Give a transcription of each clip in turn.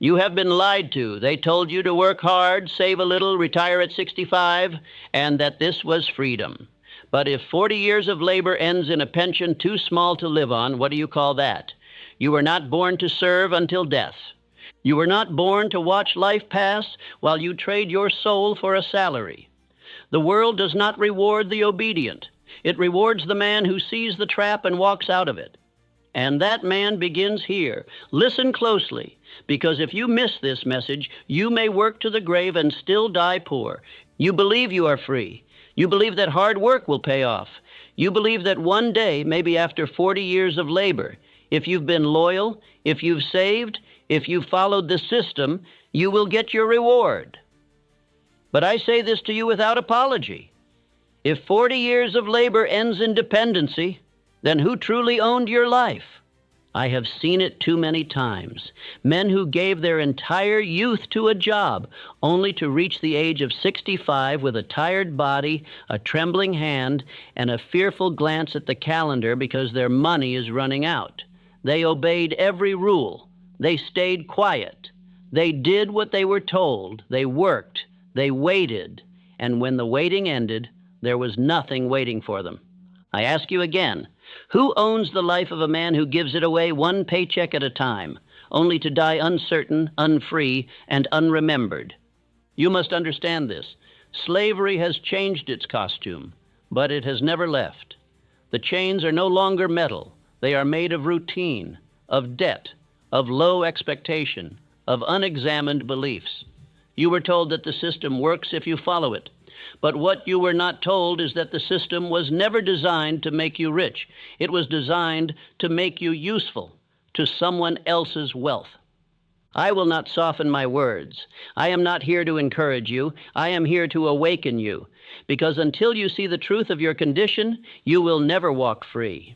You have been lied to. They told you to work hard, save a little, retire at 65, and that this was freedom. But if 40 years of labor ends in a pension too small to live on, what do you call that? You were not born to serve until death. You were not born to watch life pass while you trade your soul for a salary. The world does not reward the obedient. It rewards the man who sees the trap and walks out of it. And that man begins here. Listen closely, because if you miss this message, you may work to the grave and still die poor. You believe you are free. You believe that hard work will pay off. You believe that one day, maybe after 40 years of labor, if you've been loyal, if you've saved, if you've followed the system, you will get your reward. But I say this to you without apology. If 40 years of labor ends in dependency, then who truly owned your life? I have seen it too many times. Men who gave their entire youth to a job, only to reach the age of 65 with a tired body, a trembling hand, and a fearful glance at the calendar because their money is running out. They obeyed every rule. They stayed quiet. They did what they were told. They worked. They waited. And when the waiting ended, there was nothing waiting for them. I ask you again, who owns the life of a man who gives it away one paycheck at a time, only to die uncertain, unfree, and unremembered? You must understand this. Slavery has changed its costume, but it has never left. The chains are no longer metal. They are made of routine, of debt, of low expectation, of unexamined beliefs. You were told that the system works if you follow it. But what you were not told is that the system was never designed to make you rich. It was designed to make you useful to someone else's wealth. I will not soften my words. I am not here to encourage you. I am here to awaken you, because until you see the truth of your condition, you will never walk free.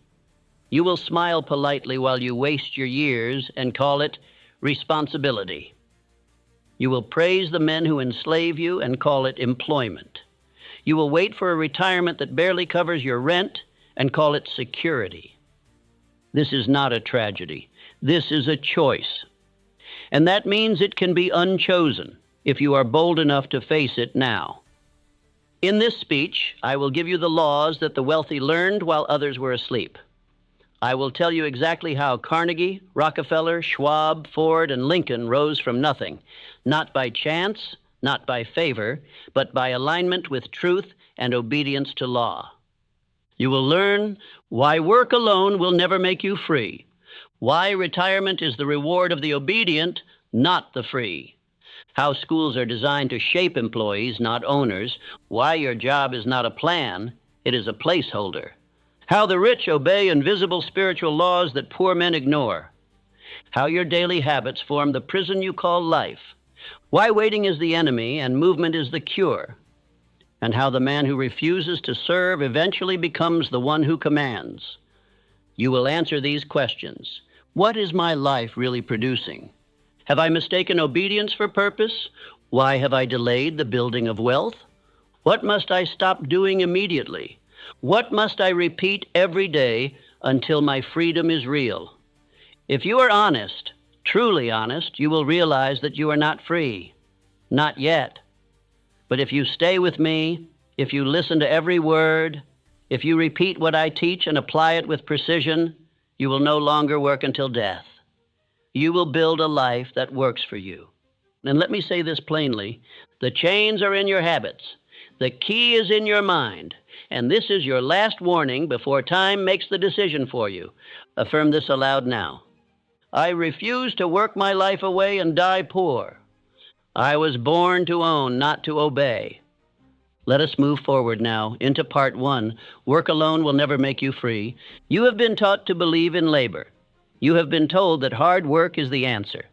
You will smile politely while you waste your years and call it responsibility. You will praise the men who enslave you and call it employment. You will wait for a retirement that barely covers your rent and call it security. This is not a tragedy. This is a choice. And that means it can be unchosen if you are bold enough to face it now. In this speech, I will give you the laws that the wealthy learned while others were asleep. I will tell you exactly how Carnegie, Rockefeller, Schwab, Ford, and Lincoln rose from nothing, not by chance, not by favor, but by alignment with truth and obedience to law. You will learn why work alone will never make you free, why retirement is the reward of the obedient, not the free, how schools are designed to shape employees, not owners, why your job is not a plan, it is a placeholder, how the rich obey invisible spiritual laws that poor men ignore, how your daily habits form the prison you call life, why waiting is the enemy and movement is the cure, and how the man who refuses to serve eventually becomes the one who commands. You will answer these questions. What is my life really producing? Have I mistaken obedience for purpose? Why have I delayed the building of wealth? What must I stop doing immediately? What must I repeat every day until my freedom is real? If you are honest, truly honest, you will realize that you are not free. Not yet. But if you stay with me, if you listen to every word, if you repeat what I teach and apply it with precision, you will no longer work until death. You will build a life that works for you. And let me say this plainly, the chains are in your habits. The key is in your mind. And this is your last warning before time makes the decision for you. Affirm this aloud now. I refuse to work my life away and die poor. I was born to own, not to obey. Let us move forward now into part 1. Work alone will never make you free. You have been taught to believe in labor. You have been told that hard work is the answer.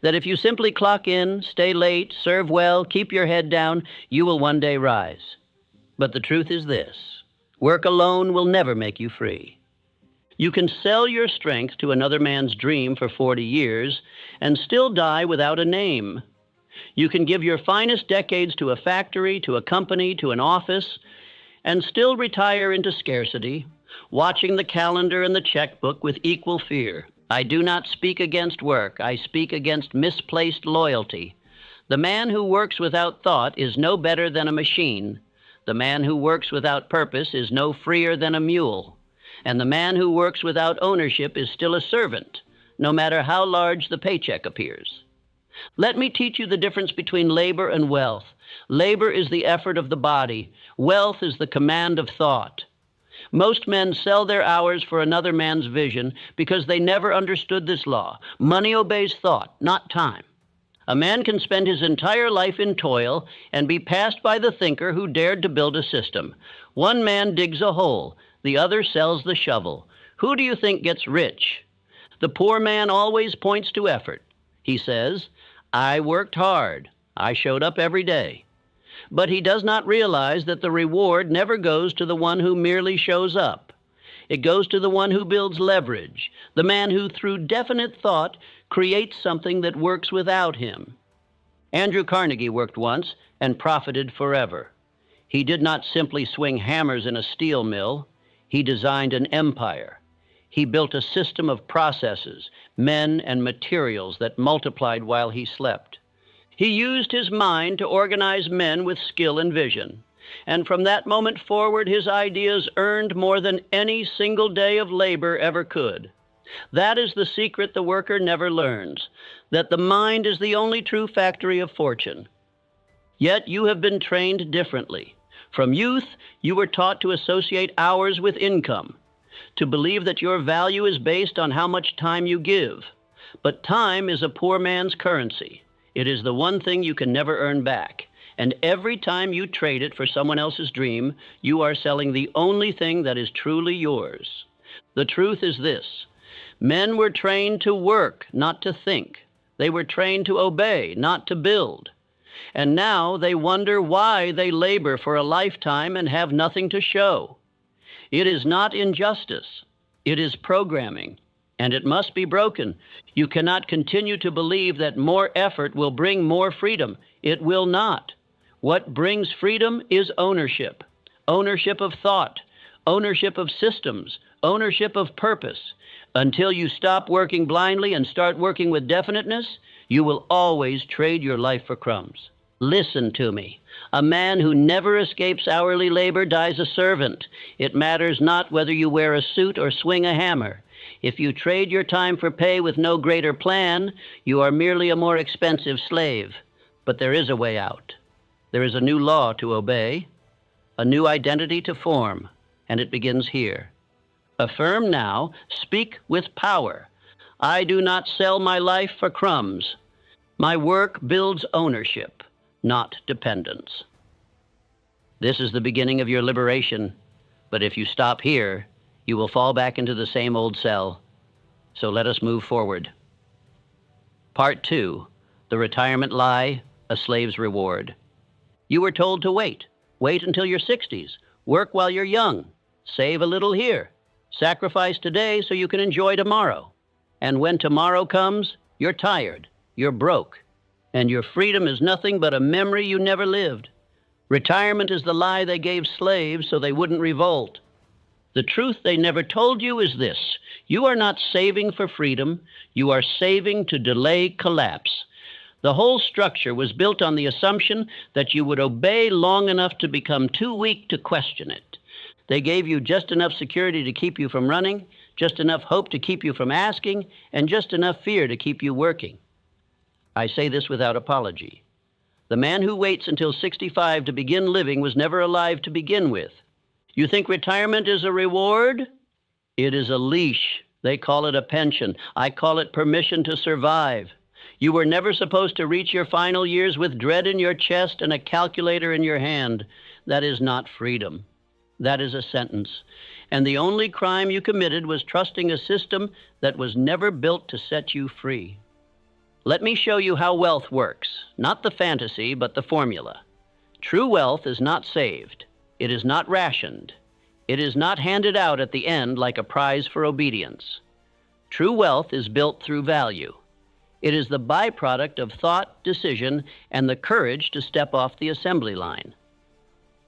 That if you simply clock in, stay late, serve well, keep your head down, you will one day rise. But the truth is this. Work alone will never make you free. You can sell your strength to another man's dream for 40 years and still die without a name. You can give your finest decades to a factory, to a company, to an office, and still retire into scarcity, watching the calendar and the checkbook with equal fear. I do not speak against work. I speak against misplaced loyalty. The man who works without thought is no better than a machine. The man who works without purpose is no freer than a mule. And the man who works without ownership is still a servant, no matter how large the paycheck appears. Let me teach you the difference between labor and wealth. Labor is the effort of the body. Wealth is the command of thought. Most men sell their hours for another man's vision because they never understood this law. Money obeys thought, not time. A man can spend his entire life in toil and be passed by the thinker who dared to build a system. One man digs a hole, the other sells the shovel. Who do you think gets rich? The poor man always points to effort. He says, I worked hard. I showed up every day. But he does not realize that the reward never goes to the one who merely shows up. It goes to the one who builds leverage, the man who, through definite thought, creates something that works without him. Andrew Carnegie worked once and profited forever. He did not simply swing hammers in a steel mill. He designed an empire. He built a system of processes, men, and materials that multiplied while he slept. He used his mind to organize men with skill and vision. And from that moment forward, his ideas earned more than any single day of labor ever could. That is the secret the worker never learns, that the mind is the only true factory of fortune. Yet you have been trained differently. From youth, you were taught to associate hours with income, to believe that your value is based on how much time you give. But time is a poor man's currency. It is the one thing you can never earn back. And every time you trade it for someone else's dream, you are selling the only thing that is truly yours. The truth is this: men were trained to work, not to think. They were trained to obey, not to build. And now they wonder why they labor for a lifetime and have nothing to show. It is not injustice. It is programming. And it must be broken. You cannot continue to believe that more effort will bring more freedom. It will not. What brings freedom is ownership. Ownership of thought, ownership of systems, ownership of purpose. Until you stop working blindly and start working with definiteness, you will always trade your life for crumbs. Listen to me. A man who never escapes hourly labor dies a servant. It matters not whether you wear a suit or swing a hammer. If you trade your time for pay with no greater plan, you are merely a more expensive slave. But there is a way out. There is a new law to obey, a new identity to form, and it begins here. Affirm now, speak with power. I do not sell my life for crumbs. My work builds ownership, not dependence. This is the beginning of your liberation, but if you stop here, you will fall back into the same old cell. So let us move forward. Part 2, The Retirement Lie, A Slave's Reward. You were told to wait. Wait until your 60s. Work while you're young. Save a little here. Sacrifice today so you can enjoy tomorrow. And when tomorrow comes, you're tired, you're broke, and your freedom is nothing but a memory you never lived. Retirement is the lie they gave slaves so they wouldn't revolt. The truth they never told you is this: you are not saving for freedom, you are saving to delay collapse. The whole structure was built on the assumption that you would obey long enough to become too weak to question it. They gave you just enough security to keep you from running, just enough hope to keep you from asking, and just enough fear to keep you working. I say this without apology. The man who waits until 65 to begin living was never alive to begin with. You think retirement is a reward? It is a leash. They call it a pension. I call it permission to survive. You were never supposed to reach your final years with dread in your chest and a calculator in your hand. That is not freedom. That is a sentence. And the only crime you committed was trusting a system that was never built to set you free. Let me show you how wealth works. Not the fantasy, but the formula. True wealth is not saved. It is not rationed. It is not handed out at the end like a prize for obedience. True wealth is built through value. It is the byproduct of thought, decision, and the courage to step off the assembly line.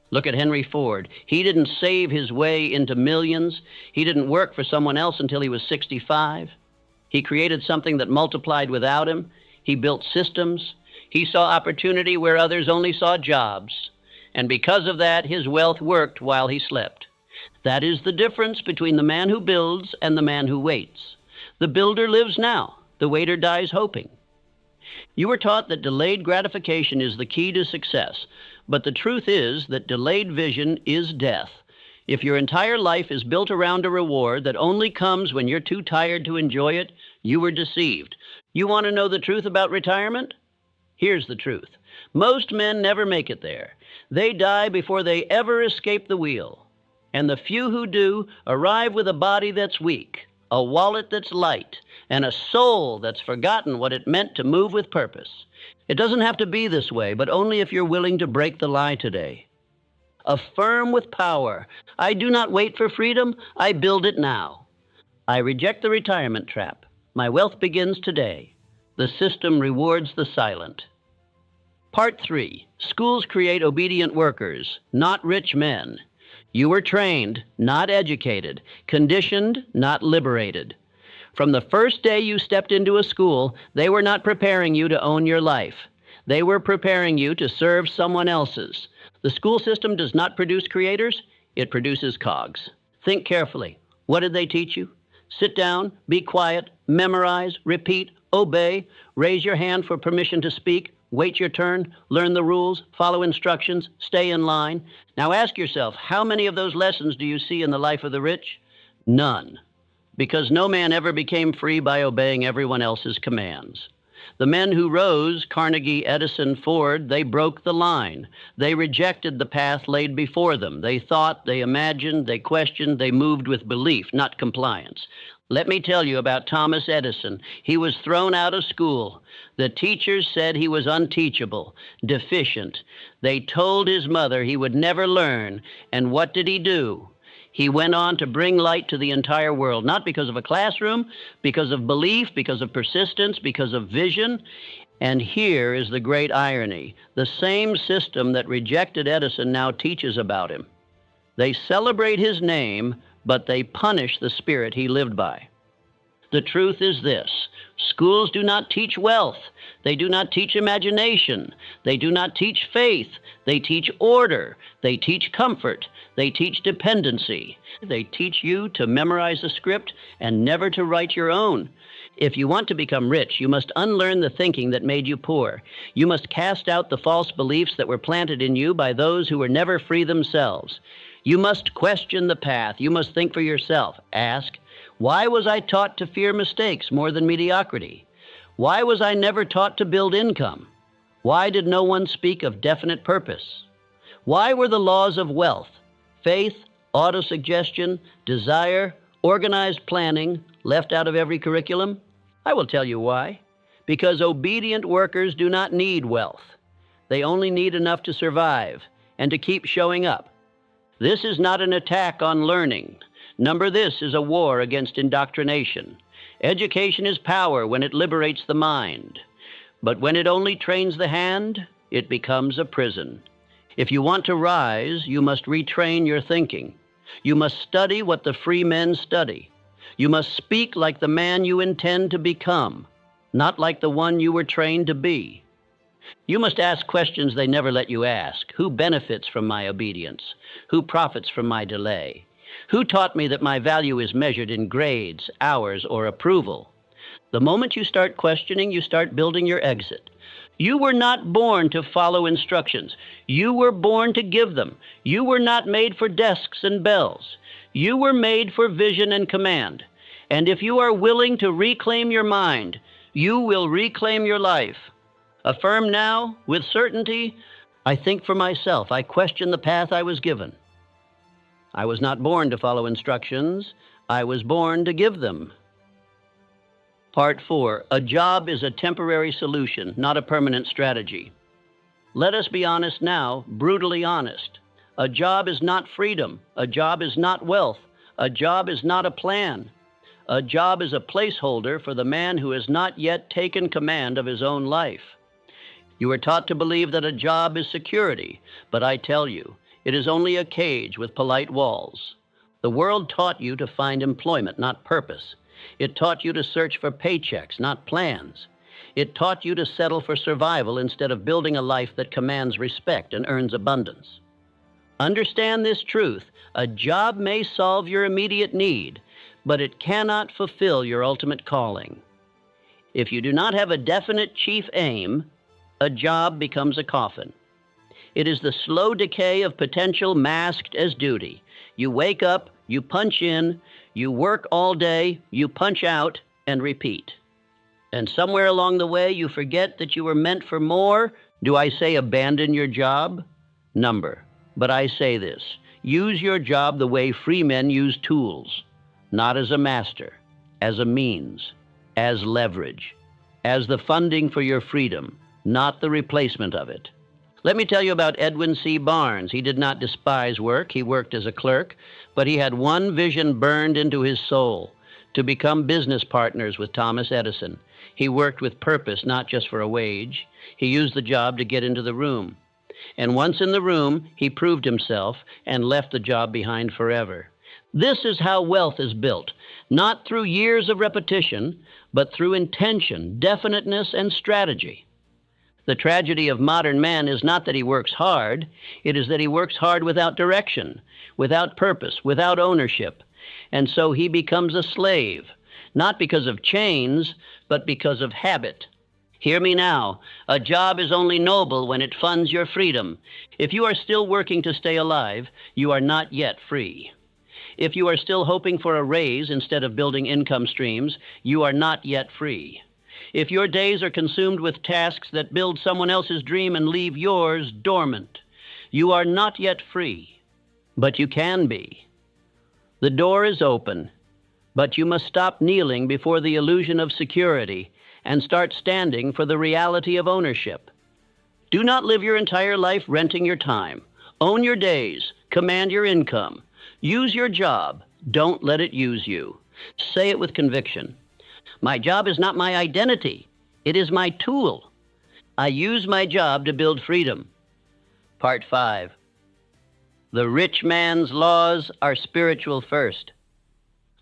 Look at Henry Ford. He didn't save his way into millions. He didn't work for someone else until he was 65. He created something that multiplied without him. He built systems. He saw opportunity where others only saw jobs. And because of that, his wealth worked while he slept. That is the difference between the man who builds and the man who waits. The builder lives now. The waiter dies hoping. You were taught that delayed gratification is the key to success, but the truth is that delayed vision is death. If your entire life is built around a reward that only comes when you're too tired to enjoy it, you were deceived. You want to know the truth about retirement? Here's the truth. Most men never make it there. They die before they ever escape the wheel. And the few who do arrive with a body that's weak, a wallet that's light, and a soul that's forgotten what it meant to move with purpose. It doesn't have to be this way, but only if you're willing to break the lie today. Affirm with power. I do not wait for freedom, I build it now. I reject the retirement trap. My wealth begins today. The system rewards the silent. Part 3. Schools create obedient workers, not rich men. You were trained, not educated, conditioned, not liberated. From the first day you stepped into a school, they were not preparing you to own your life. They were preparing you to serve someone else's. The school system does not produce creators, it produces cogs. Think carefully. What did they teach you? Sit down, be quiet, memorize, repeat, obey, raise your hand for permission to speak, wait your turn, learn the rules, follow instructions, stay in line. Now ask yourself, how many of those lessons do you see in the life of the rich? None. Because no man ever became free by obeying everyone else's commands. The men who rose, Carnegie, Edison, Ford, they broke the line. They rejected the path laid before them. They thought, they imagined, they questioned, they moved with belief, not compliance. Let me tell you about Thomas Edison. He was thrown out of school. The teachers said he was unteachable, deficient. They told his mother he would never learn. And what did he do? He went on to bring light to the entire world, not because of a classroom, because of belief, because of persistence, because of vision. And here is the great irony. The same system that rejected Edison now teaches about him. They celebrate his name, but they punish the spirit he lived by. The truth is this. Schools do not teach wealth. They do not teach imagination. They do not teach faith. They teach order. They teach comfort. They teach dependency. They teach you to memorize a script and never to write your own. If you want to become rich, you must unlearn the thinking that made you poor. You must cast out the false beliefs that were planted in you by those who were never free themselves. You must question the path. You must think for yourself. Ask, why was I taught to fear mistakes more than mediocrity? Why was I never taught to build income? Why did no one speak of definite purpose? Why were the laws of wealth, faith, autosuggestion, desire, organized planning left out of every curriculum? I will tell you why. Because obedient workers do not need wealth. They only need enough to survive and to keep showing up. This is not an attack on learning. Number this is a war against indoctrination. Education is power when it liberates the mind. But when it only trains the hand, it becomes a prison. If you want to rise, you must retrain your thinking. You must study what the free men study. You must speak like the man you intend to become, not like the one you were trained to be. You must ask questions they never let you ask. Who benefits from my obedience? Who profits from my delay? Who taught me that my value is measured in grades, hours, or approval? The moment you start questioning, you start building your exit. You were not born to follow instructions. You were born to give them. You were not made for desks and bells. You were made for vision and command. And if you are willing to reclaim your mind, you will reclaim your life. Affirm now, with certainty, I think for myself. I question the path I was given. I was not born to follow instructions. I was born to give them. Part 4. A job is a temporary solution, not a permanent strategy. Let us be honest now, brutally honest. A job is not freedom. A job is not wealth. A job is not a plan. A job is a placeholder for the man who has not yet taken command of his own life. You are taught to believe that a job is security, but I tell you, it is only a cage with polite walls. The world taught you to find employment, not purpose. It taught you to search for paychecks, not plans. It taught you to settle for survival instead of building a life that commands respect and earns abundance. Understand this truth. A job may solve your immediate need, but it cannot fulfill your ultimate calling. If you do not have a definite chief aim, a job becomes a coffin. It is the slow decay of potential masked as duty. You wake up, you punch in, you work all day, you punch out, and repeat. And somewhere along the way, you forget that you were meant for more. Do I say abandon your job? Number. But I say this, use your job the way free men use tools, not as a master, as a means, as leverage, as the funding for your freedom, not the replacement of it. Let me tell you about Edwin C. Barnes. He did not despise work. He worked as a clerk, but he had one vision burned into his soul, to become business partners with Thomas Edison. He worked with purpose, not just for a wage. He used the job to get into the room. And once in the room, he proved himself and left the job behind forever. This is how wealth is built, not through years of repetition, but through intention, definiteness, and strategy. The tragedy of modern man is not that he works hard, it is that he works hard without direction, without purpose, without ownership. And so he becomes a slave, not because of chains, but because of habit. Hear me now. A job is only noble when it funds your freedom. If you are still working to stay alive, you are not yet free. If you are still hoping for a raise instead of building income streams, you are not yet free. If your days are consumed with tasks that build someone else's dream and leave yours dormant, you are not yet free. But you can be. The door is open, but you must stop kneeling before the illusion of security and start standing for the reality of ownership. Do not live your entire life renting your time. Own your days. Command your income. Use your job. Don't let it use you. Say it with conviction. My job is not my identity. It is my tool. I use my job to build freedom. Part 5. The rich man's laws are spiritual first.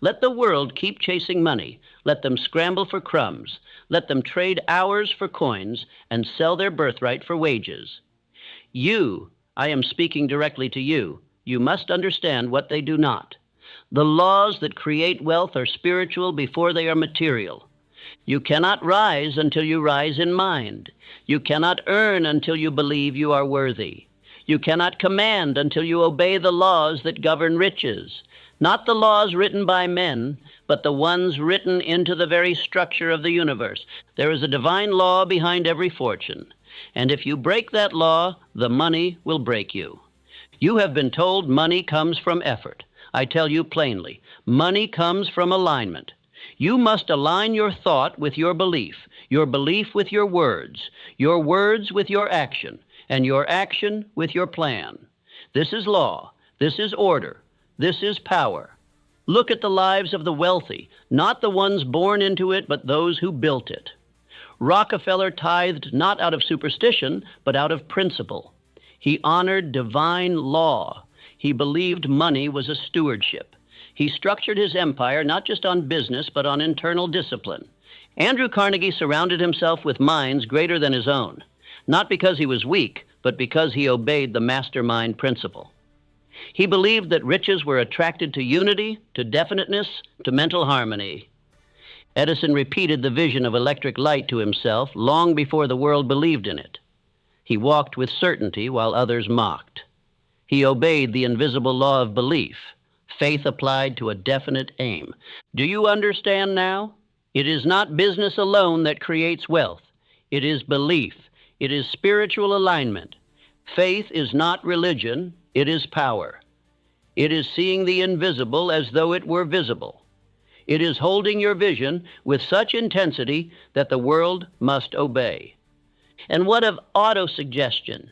Let the world keep chasing money. Let them scramble for crumbs. Let them trade hours for coins and sell their birthright for wages. You, I am speaking directly to you, you must understand what they do not. The laws that create wealth are spiritual before they are material. You cannot rise until you rise in mind. You cannot earn until you believe you are worthy. You cannot command until you obey the laws that govern riches. Not the laws written by men, but the ones written into the very structure of the universe. There is a divine law behind every fortune. And if you break that law, the money will break you. You have been told money comes from effort. I tell you plainly, money comes from alignment. You must align your thought with your belief with your words with your action, and your action with your plan. This is law. This is order. This is power. Look at the lives of the wealthy, not the ones born into it, but those who built it. Rockefeller tithed not out of superstition, but out of principle. He honored divine law. He believed money was a stewardship. He structured his empire not just on business, but on internal discipline. Andrew Carnegie surrounded himself with minds greater than his own, not because he was weak, but because he obeyed the Mastermind principle. He believed that riches were attracted to unity, to definiteness, to mental harmony. Edison repeated the vision of electric light to himself long before the world believed in it. He walked with certainty while others mocked. He obeyed the invisible law of belief, faith applied to a definite aim. Do you understand now? It is not business alone that creates wealth. It is belief. It is spiritual alignment. Faith is not religion. It is power. It is seeing the invisible as though it were visible. It is holding your vision with such intensity that the world must obey. And what of autosuggestion?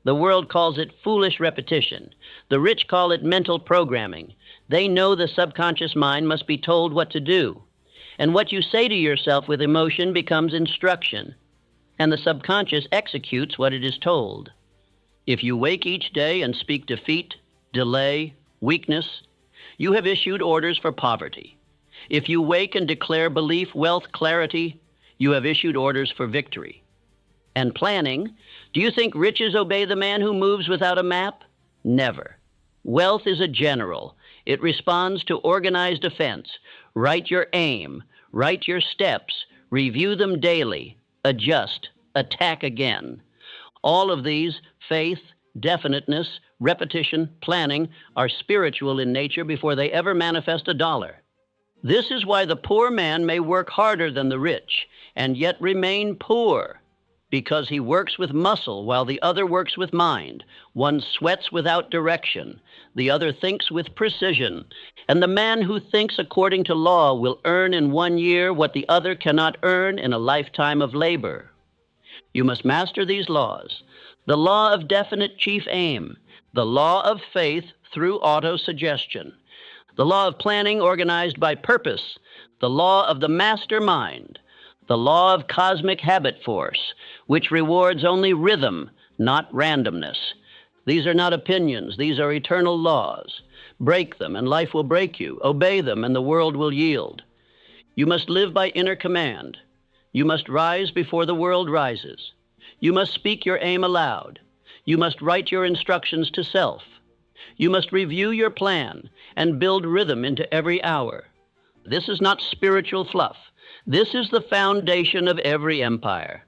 The world calls it foolish repetition. The rich call it mental programming. They know the subconscious mind must be told what to do. And what you say to yourself with emotion becomes instruction. And the subconscious executes what it is told. If you wake each day and speak defeat, delay, weakness, you have issued orders for poverty. If you wake and declare belief, wealth, clarity, you have issued orders for victory. And planning, do you think riches obey the man who moves without a map? Never. Wealth is a general. It responds to organized offense. Write your aim, write your steps, review them daily, adjust, attack again. All of these, faith, definiteness, repetition, planning, are spiritual in nature before they ever manifest a dollar. This is why the poor man may work harder than the rich and yet remain poor, because he works with muscle while the other works with mind. One sweats without direction, the other thinks with precision. And the man who thinks according to law will earn in 1 year what the other cannot earn in a lifetime of labor. You must master these laws. The law of definite chief aim, the law of faith through autosuggestion, the law of planning organized by purpose, the law of the mastermind, the law of cosmic habit force, which rewards only rhythm, not randomness. These are not opinions, these are eternal laws. Break them, and life will break you. Obey them, and the world will yield. You must live by inner command. You must rise before the world rises. You must speak your aim aloud. You must write your instructions to self. You must review your plan and build rhythm into every hour. This is not spiritual fluff. This is the foundation of every empire.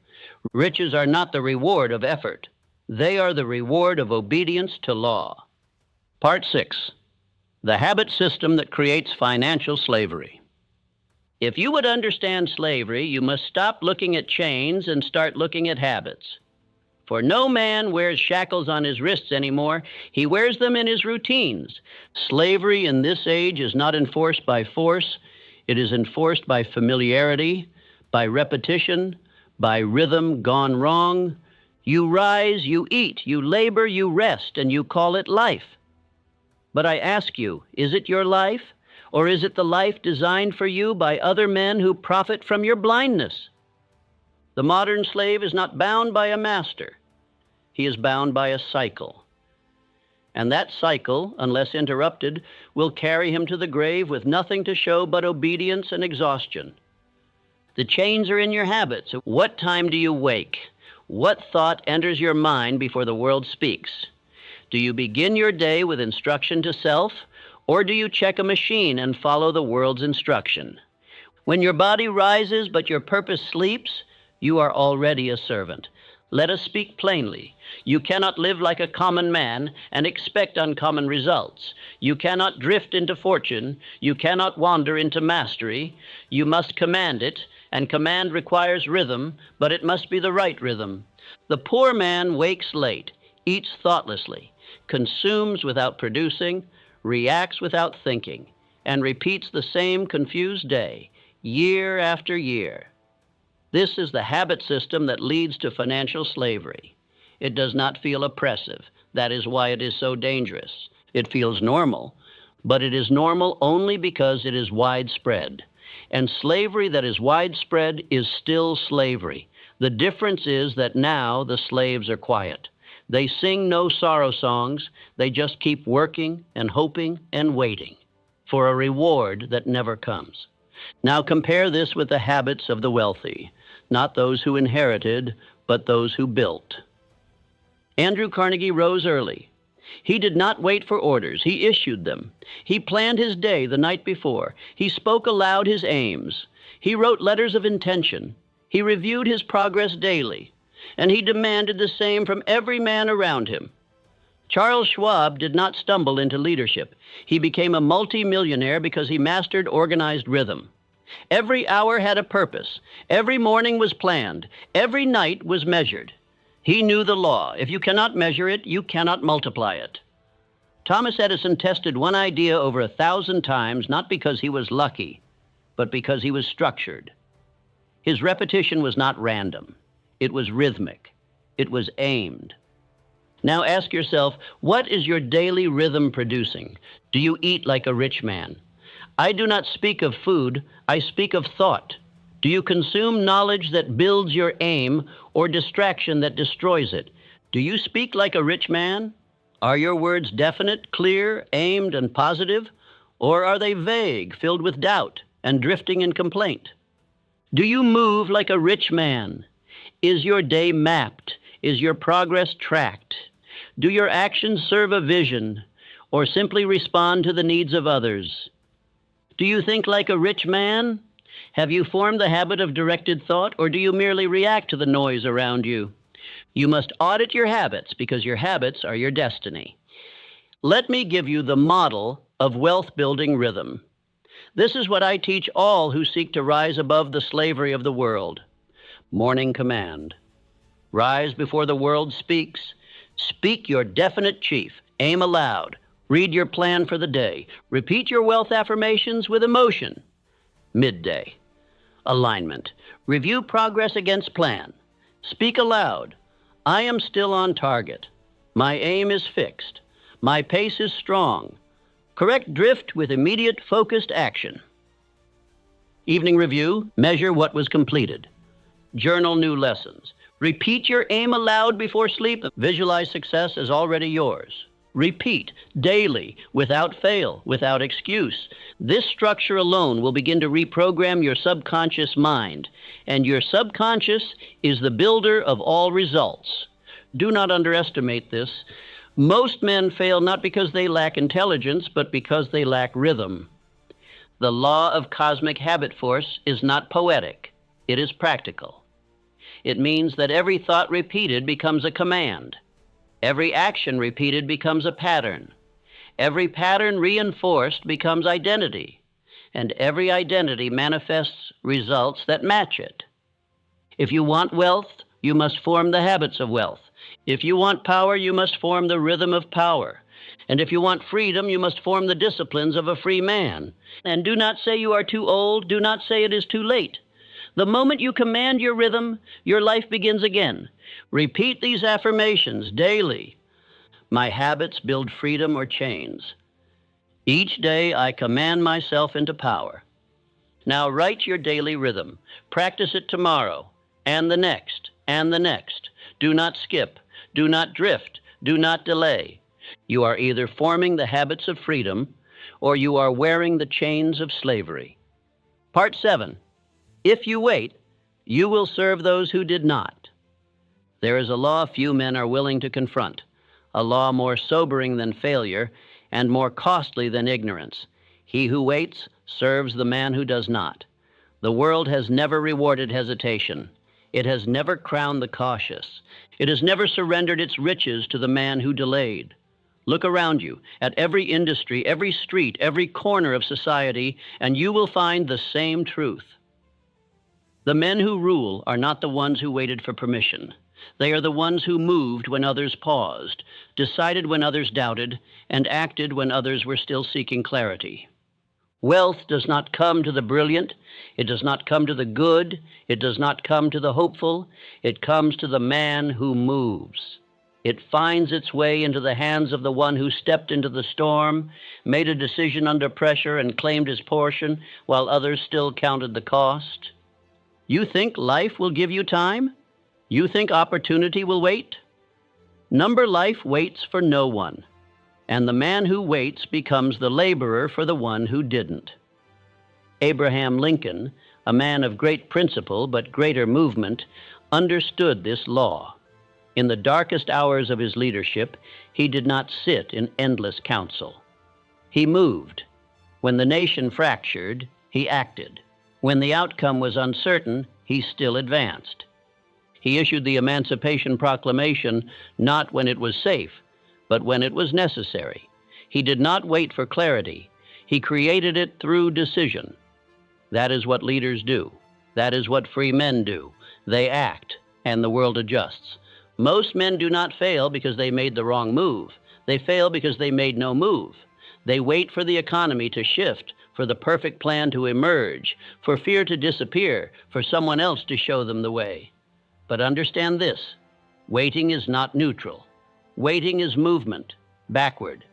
Riches are not the reward of effort. They are the reward of obedience to law. Part 6. The habit system that creates financial slavery. If you would understand slavery, you must stop looking at chains and start looking at habits. For no man wears shackles on his wrists anymore. He wears them in his routines. Slavery in this age is not enforced by force. It is enforced by familiarity, by repetition, by rhythm gone wrong. You rise, you eat, you labor, you rest, and you call it life. But I ask you, is it your life? Or is it the life designed for you by other men who profit from your blindness? The modern slave is not bound by a master. He is bound by a cycle. And that cycle, unless interrupted, will carry him to the grave with nothing to show but obedience and exhaustion. The chains are in your habits. What time do you wake? What thought enters your mind before the world speaks? Do you begin your day with instruction to self, or do you check a machine and follow the world's instruction? When your body rises but your purpose sleeps, you are already a servant. Let us speak plainly. You cannot live like a common man and expect uncommon results. You cannot drift into fortune. You cannot wander into mastery. You must command it, and command requires rhythm, but it must be the right rhythm. The poor man wakes late, eats thoughtlessly, consumes without producing, reacts without thinking, and repeats the same confused day, year after year. This is the habit system that leads to financial slavery. It does not feel oppressive. That is why it is so dangerous. It feels normal, but it is normal only because it is widespread. And slavery that is widespread is still slavery. The difference is that now the slaves are quiet. They sing no sorrow songs. They just keep working and hoping and waiting for a reward that never comes. Now compare this with the habits of the wealthy, not those who inherited, but those who built. Andrew Carnegie rose early. He did not wait for orders. He issued them. He planned his day the night before. He spoke aloud his aims. He wrote letters of intention. He reviewed his progress daily, and he demanded the same from every man around him. Charles Schwab did not stumble into leadership. He became a multi-millionaire because he mastered organized rhythm. Every hour had a purpose. Every morning was planned. Every night was measured. He knew the law. If you cannot measure it, you cannot multiply it. Thomas Edison tested one idea over 1,000 times, not because he was lucky, but because he was structured. His repetition was not random. It was rhythmic. It was aimed. Now ask yourself, what is your daily rhythm producing? Do you eat like a rich man? I do not speak of food, I speak of thought. Do you consume knowledge that builds your aim or distraction that destroys it? Do you speak like a rich man? Are your words definite, clear, aimed, and positive? Or are they vague, filled with doubt? and drifting in complaint? Do you move like a rich man? Is your day mapped? Is your progress tracked? Do your actions serve a vision or simply respond to the needs of others? Do you think like a rich man? Have you formed the habit of directed thought, or do you merely react to the noise around you? You must audit your habits because your habits are your destiny. Let me give you the model of wealth-building rhythm. This is what I teach all who seek to rise above the slavery of the world. Morning command. Rise before the world speaks. Speak your definite chief. Aim aloud. Read your plan for the day. Repeat your wealth affirmations with emotion. Midday. Alignment. Review progress against plan. Speak aloud. I am still on target. My aim is fixed. My pace is strong. Correct drift with immediate focused action. Evening review. Measure what was completed. Journal new lessons. Repeat your aim aloud before sleep. Visualize success as already yours. Repeat daily, without fail, without excuse. This structure alone will begin to reprogram your subconscious mind, and your subconscious is the builder of all results. Do not underestimate this. Most men fail not because they lack intelligence, but because they lack rhythm. The law of cosmic habit force is not poetic. It is practical. It means that every thought repeated becomes a command. Every action repeated becomes a pattern. Every pattern reinforced becomes identity. And every identity manifests results that match it. If you want wealth, you must form the habits of wealth. If you want power, you must form the rhythm of power. And if you want freedom, you must form the disciplines of a free man. And do not say you are too old. Do not say it is too late. The moment you command your rhythm, your life begins again. Repeat these affirmations daily. My habits build freedom or chains. Each day I command myself into power. Now write your daily rhythm. Practice it tomorrow, and the next, and the next. Do not skip. Do not drift. Do not delay. You are either forming the habits of freedom, or you are wearing the chains of slavery. Part 7. If you wait, you will serve those who did not. There is a law few men are willing to confront, a law more sobering than failure and more costly than ignorance. He who waits serves the man who does not. The world has never rewarded hesitation. It has never crowned the cautious. It has never surrendered its riches to the man who delayed. Look around you at every industry, every street, every corner of society, and you will find the same truth. The men who rule are not the ones who waited for permission. They are the ones who moved when others paused, decided when others doubted, and acted when others were still seeking clarity. Wealth does not come to the brilliant. It does not come to the good. It does not come to the hopeful. It comes to the man who moves. It finds its way into the hands of the one who stepped into the storm, made a decision under pressure, and claimed his portion while others still counted the cost. You think life will give you time? You think opportunity will wait? Number life waits for no one, and the man who waits becomes the laborer for the one who didn't. Abraham Lincoln, a man of great principle but greater movement, understood this law. In the darkest hours of his leadership, he did not sit in endless counsel. He moved. When the nation fractured, he acted. When the outcome was uncertain, he still advanced. He issued the Emancipation Proclamation not when it was safe, but when it was necessary. He did not wait for clarity. He created it through decision. That is what leaders do. That is what free men do. They act, and the world adjusts. Most men do not fail because they made the wrong move. They fail because they made no move. They wait for the economy to shift, for the perfect plan to emerge, for fear to disappear, for someone else to show them the way. But understand this, waiting is not neutral. Waiting is movement, backward.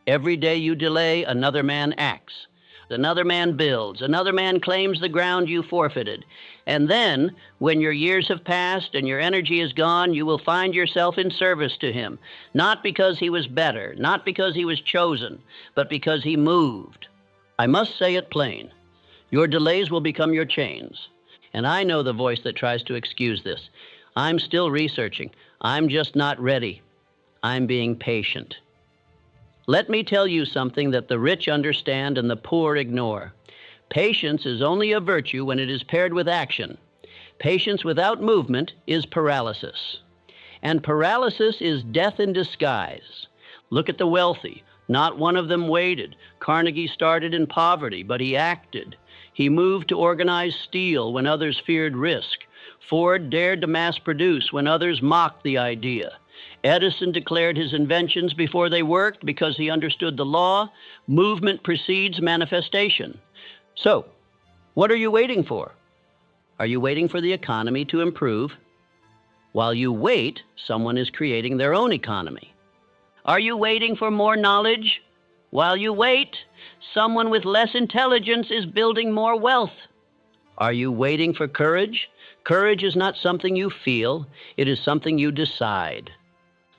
Every day you delay, another man acts. Another man builds. Another man claims the ground you forfeited. And then, when your years have passed and your energy is gone, you will find yourself in service to him. Not because he was better, not because he was chosen, but because he moved. I must say it plain. Your delays will become your chains. And I know the voice that tries to excuse this. I'm still researching. I'm just not ready. I'm being patient. Let me tell you something that the rich understand and the poor ignore. Patience is only a virtue when it is paired with action. Patience without movement is paralysis. And paralysis is death in disguise. Look at the wealthy. Not one of them waited. Carnegie started in poverty, but he acted. He moved to organize steel when others feared risk. Ford dared to mass produce when others mocked the idea. Edison declared his inventions before they worked because he understood the law. Movement precedes manifestation. So, what are you waiting for? Are you waiting for the economy to improve? While you wait, someone is creating their own economy. Are you waiting for more knowledge? While you wait, someone with less intelligence is building more wealth. Are you waiting for courage? Courage is not something you feel, it is something you decide.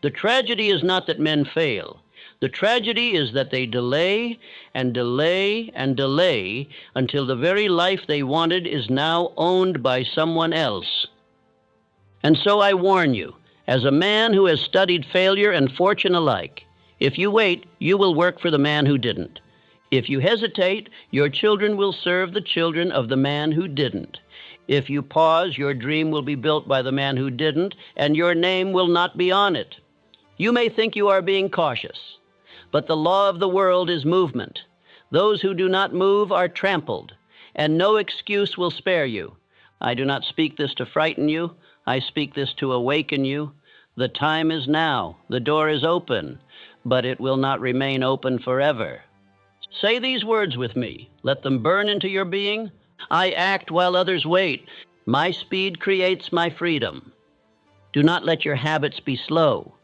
The tragedy is not that men fail. The tragedy is that they delay and delay and delay until the very life they wanted is now owned by someone else. And so I warn you, as a man who has studied failure and fortune alike, if you wait, you will work for the man who didn't. If you hesitate, your children will serve the children of the man who didn't. If you pause, your dream will be built by the man who didn't, and your name will not be on it. You may think you are being cautious, but the law of the world is movement. Those who do not move are trampled, and no excuse will spare you. I do not speak this to frighten you. I speak this to awaken you. The time is now. The door is open, but it will not remain open forever. Say these words with me. Let them burn into your being. I act while others wait. My speed creates my freedom. Do not let your habits be slow.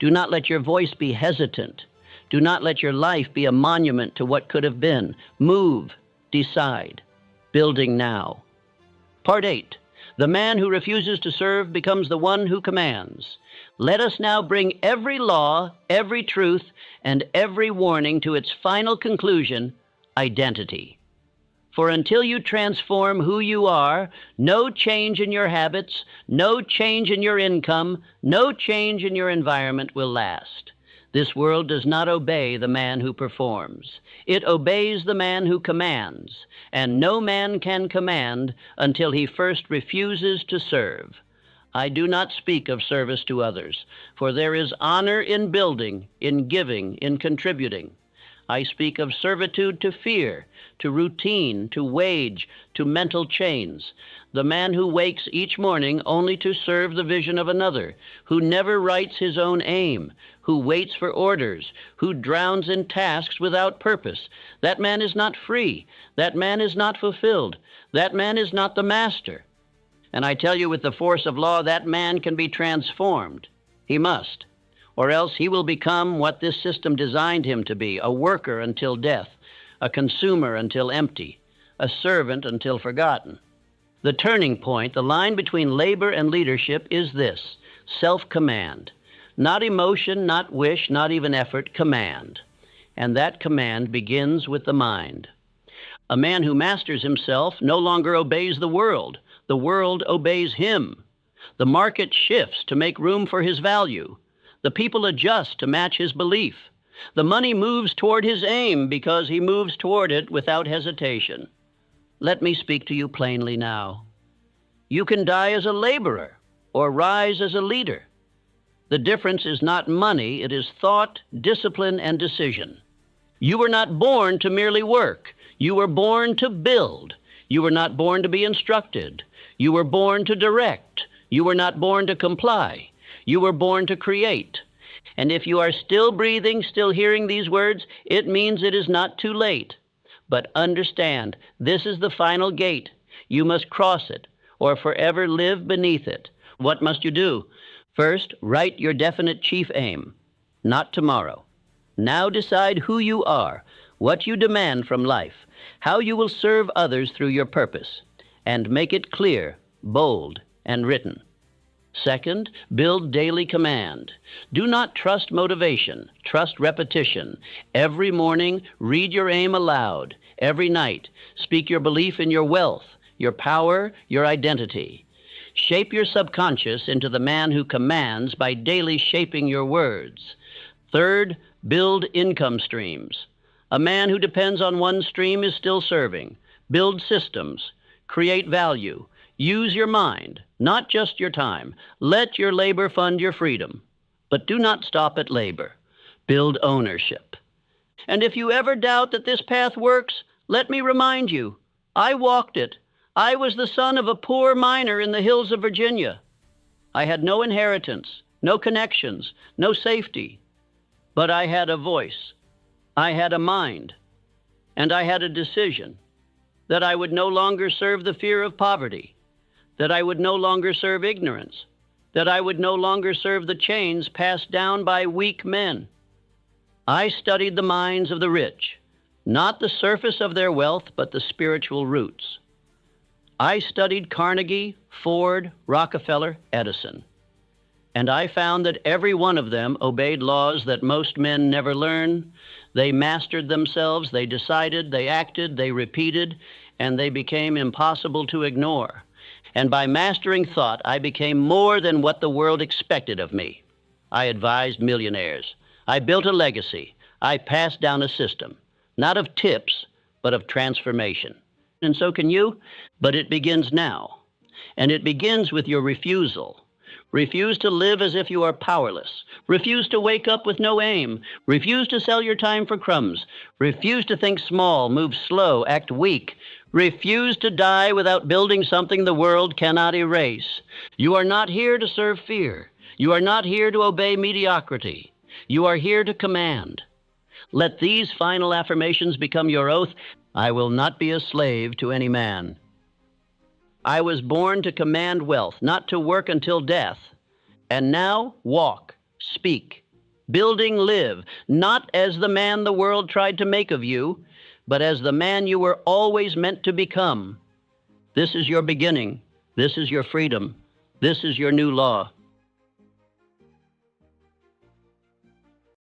Do not let your voice be hesitant. Do not let your life be a monument to what could have been. Move, decide, building now. Part 8. The man who refuses to serve becomes the one who commands. Let us now bring every law, every truth, and every warning to its final conclusion, identity. For until you transform who you are, no change in your habits, no change in your income, no change in your environment will last. This world does not obey the man who performs. It obeys the man who commands, and no man can command until he first refuses to serve. I do not speak of service to others, for there is honor in building, in giving, in contributing. I speak of servitude to fear, to routine, to wage, to mental chains. The man who wakes each morning only to serve the vision of another, who never writes his own aim, who waits for orders, who drowns in tasks without purpose. That man is not free. That man is not fulfilled. That man is not the master. And I tell you with the force of law, that man can be transformed. He must. Or else he will become what this system designed him to be, a worker until death, a consumer until empty, a servant until forgotten. The turning point, the line between labor and leadership is this: self-command. Not emotion, not wish, not even effort, command. And that command begins with the mind. A man who masters himself no longer obeys the world. The world obeys him. The market shifts to make room for his value. The people adjust to match his belief. The money moves toward his aim because he moves toward it without hesitation. Let me speak to you plainly now. You can die as a laborer or rise as a leader. The difference is not money, it is thought, discipline, and decision. You were not born to merely work. You were born to build. You were not born to be instructed. You were born to direct. You were not born to comply. You were born to create. And if you are still breathing, still hearing these words, it means it is not too late. But understand, this is the final gate. You must cross it, or forever live beneath it. What must you do? First, write your definite chief aim. Not tomorrow. Now decide who you are, what you demand from life, how you will serve others through your purpose, and make it clear, bold, and written. Second, build daily command. Do not trust motivation, trust repetition. Every morning, read your aim aloud. Every night, speak your belief in your wealth, your power, your identity. Shape your subconscious into the man who commands by daily shaping your words. Third, build income streams. A man who depends on one stream is still serving. Build systems. Create value. Use your mind, not just your time. Let your labor fund your freedom. But do not stop at labor. Build ownership. And if you ever doubt that this path works, let me remind you, I walked it. I was the son of a poor miner in the hills of Virginia. I had no inheritance, no connections, no safety. But I had a voice. I had a mind. And I had a decision that I would no longer serve the fear of poverty, that I would no longer serve ignorance, that I would no longer serve the chains passed down by weak men. I studied the minds of the rich, not the surface of their wealth, but the spiritual roots. I studied Carnegie, Ford, Rockefeller, Edison, and I found that every one of them obeyed laws that most men never learn. They mastered themselves, they decided, they acted, they repeated, and they became impossible to ignore. And by mastering thought, I became more than what the world expected of me. I advised millionaires. I built a legacy. I passed down a system, not of tips, but of transformation. And so can you, but it begins now. And it begins with your refusal. Refuse to live as if you are powerless. Refuse to wake up with no aim. Refuse to sell your time for crumbs. Refuse to think small, move slow, act weak. Refuse to die without building something the world cannot erase. You are not here to serve fear. You are not here to obey mediocrity. You are here to command. Let these final affirmations become your oath. I will not be a slave to any man. I was born to command wealth, not to work until death. And now, walk, speak, building live, not as the man the world tried to make of you, but as the man you were always meant to become. This is your beginning. This is your freedom. This is your new law.